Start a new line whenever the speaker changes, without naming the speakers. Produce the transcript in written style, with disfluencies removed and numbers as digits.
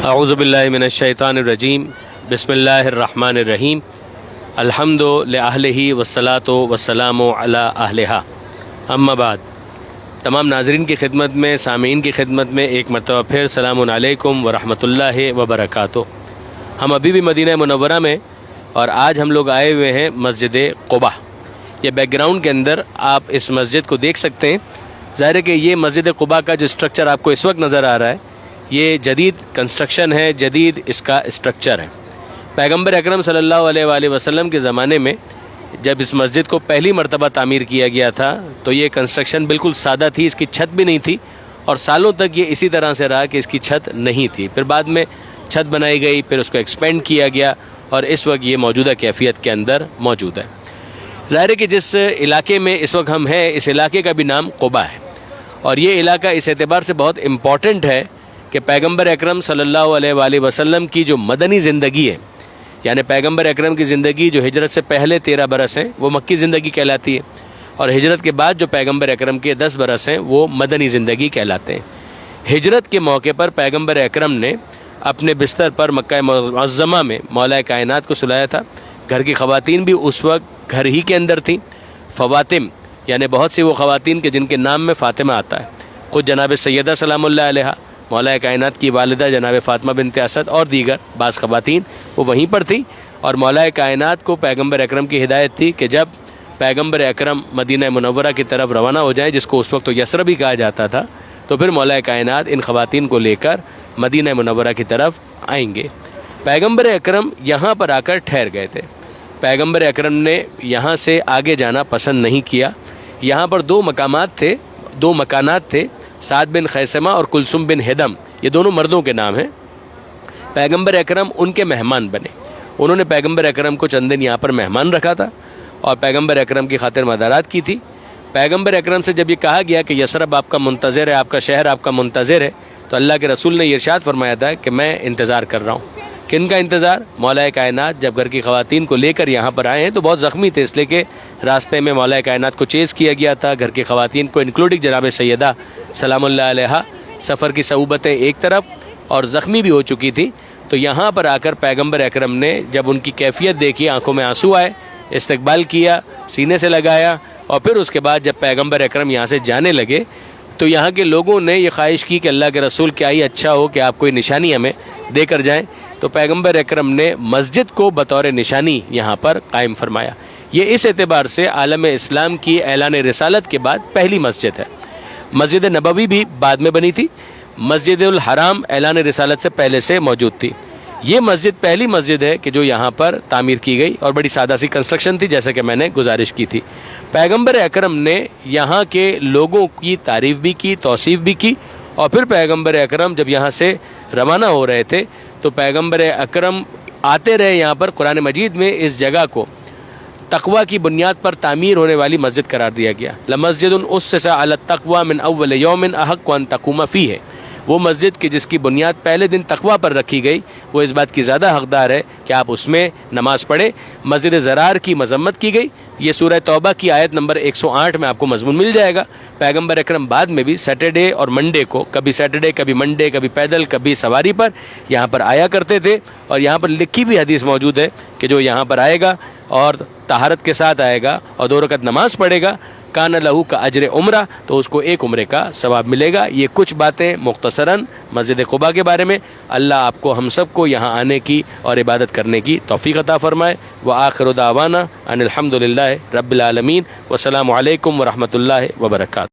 اعوذ باللہ من الشیطان الرجیم بسم اللہ الرحمن الرحیم الحمد لأہلہ والصلاۃ والسلام علی اہلہا اما بعد۔ تمام ناظرین کی خدمت میں، سامعین کی خدمت میں ایک مرتبہ پھر سلام علیکم ورحمۃ اللہ وبرکاتہ۔ ہم ابھی بھی مدینہ منورہ میں، اور آج ہم لوگ آئے ہوئے ہیں مسجد قباء۔ یہ بیک گراؤنڈ کے اندر آپ اس مسجد کو دیکھ سکتے ہیں۔ ظاہر ہے کہ یہ مسجد قباء کا جو اسٹرکچر آپ کو اس وقت نظر آ رہا ہے، یہ جدید کنسٹرکشن ہے، جدید اس کا اسٹرکچر ہے۔ پیغمبر اکرم صلی اللہ علیہ وآلہ وسلم کے زمانے میں جب اس مسجد کو پہلی مرتبہ تعمیر کیا گیا تھا تو یہ کنسٹرکشن بالکل سادہ تھی، اس کی چھت بھی نہیں تھی، اور سالوں تک یہ اسی طرح سے رہا کہ اس کی چھت نہیں تھی۔ پھر بعد میں چھت بنائی گئی، پھر اس کو ایکسپینڈ کیا گیا، اور اس وقت یہ موجودہ کیفیت کے اندر موجود ہے۔ ظاہر ہے کہ جس علاقے میں اس وقت ہم ہیں، اس علاقے کا بھی نام قباء ہے، اور یہ علاقہ اس اعتبار سے بہت امپورٹنٹ ہے کہ پیغمبر اکرم صلی اللہ علیہ وآلہ وسلم کی جو مدنی زندگی ہے، یعنی پیغمبر اکرم کی زندگی جو ہجرت سے پہلے 13 برس ہیں وہ مکی زندگی کہلاتی ہے، اور ہجرت کے بعد جو پیغمبر اکرم کے 10 برس ہیں وہ مدنی زندگی کہلاتے ہیں۔ ہجرت کے موقع پر پیغمبر اکرم نے اپنے بستر پر مکہ معظمہ میں مولا کائنات کو سلایا تھا۔ گھر کی خواتین بھی اس وقت گھر ہی کے اندر تھیں۔ فواتم یعنی بہت سی وہ خواتین کے جن کے نام میں فاطمہ آتا ہے، خود جناب سیدہ سلام اللہ علیہ، مولا کائنات کی والدہ جناب فاطمہ بنت اسد، اور دیگر بعض خواتین وہ وہیں پر تھیں۔ اور مولا کائنات کو پیغمبر اکرم کی ہدایت تھی کہ جب پیغمبر اکرم مدینہ منورہ کی طرف روانہ ہو جائیں، جس کو اس وقت تو یثرب بھی کہا جاتا تھا، تو پھر مولا کائنات ان خواتین کو لے کر مدینہ منورہ کی طرف آئیں گے۔ پیغمبر اکرم یہاں پر آ کر ٹھہر گئے تھے۔ پیغمبر اکرم نے یہاں سے آگے جانا پسند نہیں کیا۔ یہاں پر دو مکانات تھے، سعد بن خیثمہ اور کلثوم بن ہدم، یہ دونوں مردوں کے نام ہیں۔ پیغمبر اکرم ان کے مہمان بنے۔ انہوں نے پیغمبر اکرم کو چند دن یہاں پر مہمان رکھا تھا، اور پیغمبر اکرم کی خاطر مدارات کی تھی۔ پیغمبر اکرم سے جب یہ کہا گیا کہ یثرب آپ کا منتظر ہے، آپ کا شہر آپ کا منتظر ہے، تو اللہ کے رسول نے یہ ارشاد فرمایا تھا کہ میں انتظار کر رہا ہوں۔ کن کا انتظار؟ مولا کائنات جب گھر کی خواتین کو لے کر یہاں پر آئے ہیں تو بہت زخمی تھے، اس لیے کہ راستے میں مولا کائنات کو چیز کیا گیا تھا، گھر کی خواتین کو انکلوڈنگ جناب سیدہ سلام اللہ علیہ، سفر کی صعوبتیں ایک طرف اور زخمی بھی ہو چکی تھی۔ تو یہاں پر آ کر پیغمبر اکرم نے جب ان کی کیفیت دیکھی، آنکھوں میں آنسو آئے، استقبال کیا، سینے سے لگایا، اور پھر اس کے بعد جب پیغمبر اکرم یہاں سے جانے لگے تو یہاں کے لوگوں نے یہ خواہش کی کہ اللہ کے رسول کیا ہی اچھا ہو کہ آپ کوئی نشانی ہمیں دے کر جائیں۔ تو پیغمبر اکرم نے مسجد کو بطور نشانی یہاں پر قائم فرمایا۔ یہ اس اعتبار سے عالم اسلام کی اعلان رسالت کے بعد پہلی مسجد ہے۔ مسجد نبوی بھی بعد میں بنی تھی، مسجد الحرام اعلان رسالت سے پہلے سے موجود تھی۔ یہ مسجد پہلی مسجد ہے کہ جو یہاں پر تعمیر کی گئی، اور بڑی سادہ سی کنسٹرکشن تھی جیسا کہ میں نے گزارش کی تھی۔ پیغمبر اکرم نے یہاں کے لوگوں کی تعریف بھی کی، توصیف بھی کی، اور پھر پیغمبر اکرم جب یہاں سے روانہ ہو رہے تھے تو پیغمبر اکرم آتے رہے یہاں پر۔ قرآن مجید میں اس جگہ کو تقوی کی بنیاد پر تعمیر ہونے والی مسجد قرار دیا گیا۔ لمسجد اسس علی التقوی من اول یوم احق ان تقوم فیہ، وہ مسجد کی جس کی بنیاد پہلے دن تقوی پر رکھی گئی، وہ اس بات کی زیادہ حقدار ہے کہ آپ اس میں نماز پڑھیں۔ مسجد زرار کی مذمت کی گئی، یہ سورہ توبہ کی آیت نمبر 108 میں آپ کو مضمون مل جائے گا۔ پیغمبر اکرم بعد میں بھی سیٹرڈے اور منڈے کو، کبھی سیٹرڈے کبھی منڈے، کبھی پیدل کبھی سواری پر یہاں پر آیا کرتے تھے، اور یہاں پر لکھی بھی حدیث موجود ہے کہ جو یہاں پر آئے گا اور طہارت کے ساتھ آئے گا اور 2 رکعت نماز پڑھے گا، کان لہو کا اجر عمرہ، تو اس کو 1 عمرے کا ثواب ملے گا۔ یہ کچھ باتیں مختصراً مسجد قباء کے بارے میں۔ اللہ آپ کو ہم سب کو یہاں آنے کی اور عبادت کرنے کی توفیق عطا فرمائے۔ وآخر دعوانا ان الحمد للہ رب العالمین، والسلام علیکم ورحمۃ اللہ وبرکاتہ۔